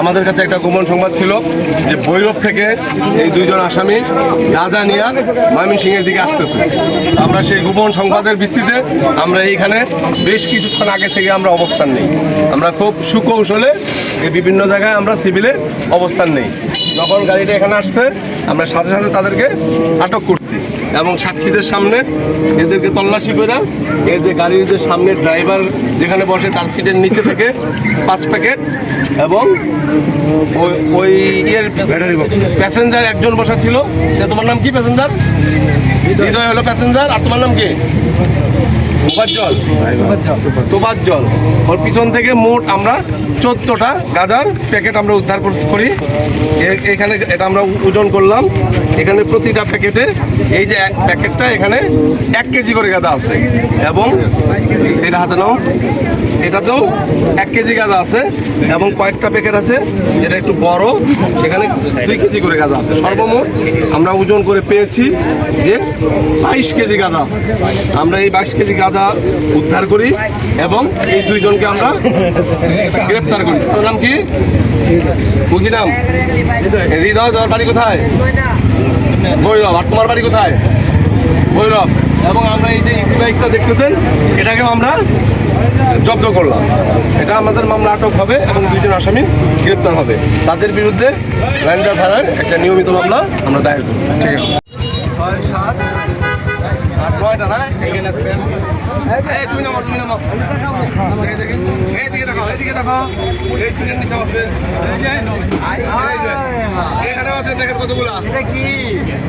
আমাদের কাছে একটা গোপন সংবাদ ছিল যে ভৈরব থেকে এই দুইজন আসামি গাঁজা নিয়ে ময়মনসিংহের দিকে আসতেছে। আমরা সেই গোপন সংবাদের ভিত্তিতে আমরা এইখানে বেশ কিছুক্ষণ আগে থেকে আমরা অবস্থান নেই। আমরা খুব সুকৌশলে এই বিভিন্ন জায়গায় আমরা সিভিলে অবস্থান নেই। যখন গাড়িটা এখানে আসছে আমরা সাথে সাথে তাদেরকে আটক করছি এবং সাক্ষীদের সামনে এদেরকে তল্লাশি করে এর যে গাড়ির যে সামনে ড্রাইভার যেখানে বসে তার সিটের নিচে থেকে 5 প্যাকেট এবং ওই ইয়ের প্যাসেঞ্জার একজন বসা ছিল। সে তোমার নাম কি? প্যাসেঞ্জার হৃদয় হলো প্যাসেঞ্জার। আর তোমার নাম কি? তোবাজ্জল। ওর পিছন থেকে মোট আমরা 14টা গাঁজার প্যাকেট আমরা উদ্ধার করি। এখানে এটা আমরা ওজন করলাম। এখানে প্রতিটা প্যাকেটে এই যে প্যাকেটটা এখানে 1 কেজি করে গাঁজা আছে এবং এটা হাতে নাও, এটাতেও 1 কেজি গাঁজা আছে এবং কয়েকটা প্যাকেট আছে যেটা একটু বড়, সেখানে 2 কেজি করে গাঁজা আছে। সর্বমোট আমরা ওজন করে পেয়েছি যে 22 কেজি গাঁজা আছে। আমরা এই 22 কেজি গাঁজা উদ্ধার করি এবং এই দুইজনকে আমরা গ্রেপ্তার করি। তোর নাম কি? কি নাম? হৃদয়। তোমার বাড়ি কোথায়? ভৈরব। আর তোমার বাড়ি কোথায়? ভৈরব। এবং আমরা এই যে ইজি বাইকটা দেখতেছেন এটাকেও আমরা জব্দ করলাম। এটা আমাদের মামলা আটক হবে এবং 2জন আসামি গ্রেপ্তার হবে। তাদের বিরুদ্ধে রাইন্দা থানার একটা নিয়মিত মামলা আমরা দায়ের করব। ঠিক আছে। 6, 7, 8, 9টা না? তুমি নামো। এইদিকে দেখাও। এই সিটের নিচে আছে। এখানে আছে, দেখেন কতগুলা। এটা কি?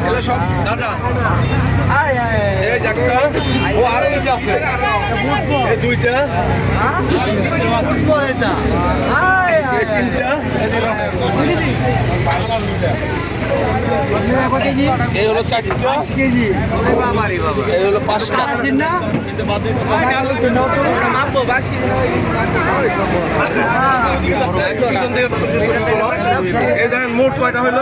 এগুলো সব গাঁজা। এই একটা, ও আরো এই যে আছে, এই 2টা, এই 3টা, এই হলো 4টা, এই হলো 5টা। মোট কয়টা হলো?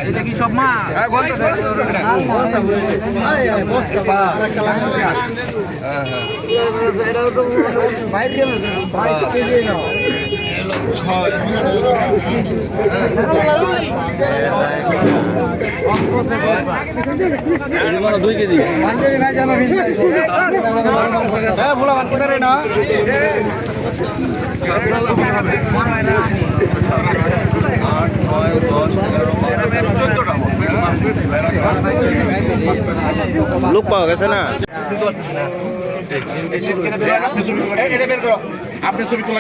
এটা কি সব মা? দুই কেজি ভোলা ভাত কোথায় না? লোক পাওয়া গেছে না? আপনি ছবি তোলা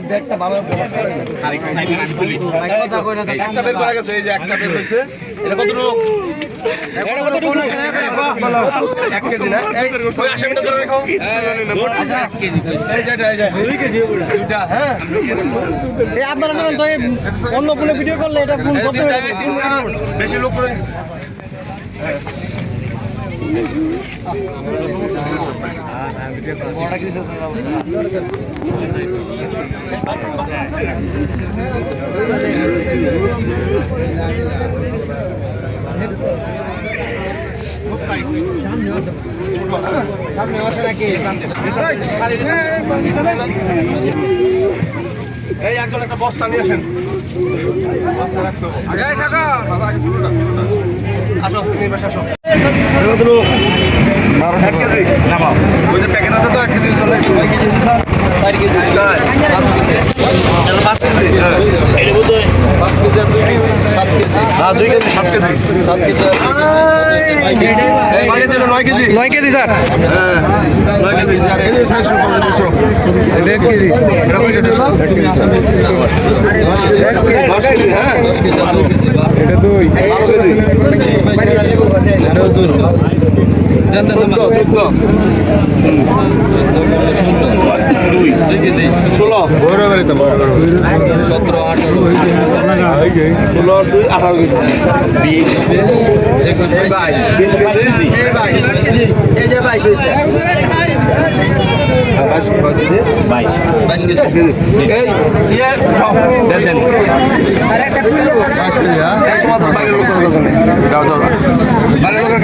ব্যাগটা ভালো একটা বের করা গেছে। এই যে একটা বের হয়েছে, এটা কতটুকু? 1 কেজি না? ওই আসামিটা ধরে রাখো। 1 কেজি এই যে 2 কেজি, 2টা। হ্যাঁ, এই আপনারা বলেন তো অন্য ফোনে ভিডিও করলে এটা ফোন করতে হবে। বেশি লোক করে এই একজন একটা বস্তা নিয়ে আসেন। বস্তা রাখতে হবে। আসো, তুমি পাশে আসো। 1 কেজি নামাও। ওই যে প্যাকেট আছে তো 1 কেজির জন্য 4 কেজি, 4 কেজি, 5 কেজি। এটা বোধ হয় 5 কেজি আর 2 কেজি, 7 কেজি। হ্যাঁ, 2 কেজি, 7 কেজি, 7 কেজি। এই বাইরে দিল 9 কেজি। 9 KG sir. হ্যাঁ, 9 কেজি। এই যে 600 করে 200। 1 কেজি। এটা কয় কেজি? 1 কেজি। 10 কেজি। হ্যাঁ, 10 কেজি। এটা 2, 12 কেজি। এটা 2। জানতেন না? 14 কেজি। 16 বড় বাড়িতে 17 ষোলো আর দুই 18 কেজি। 20 কেজি। এই যে 22 হয়েছে। 22 কেজি। এই ইয়ে সব দেন। এই তোমাদের বাড়ির লোকের দোকানে। যাও। বাড়ির লোকের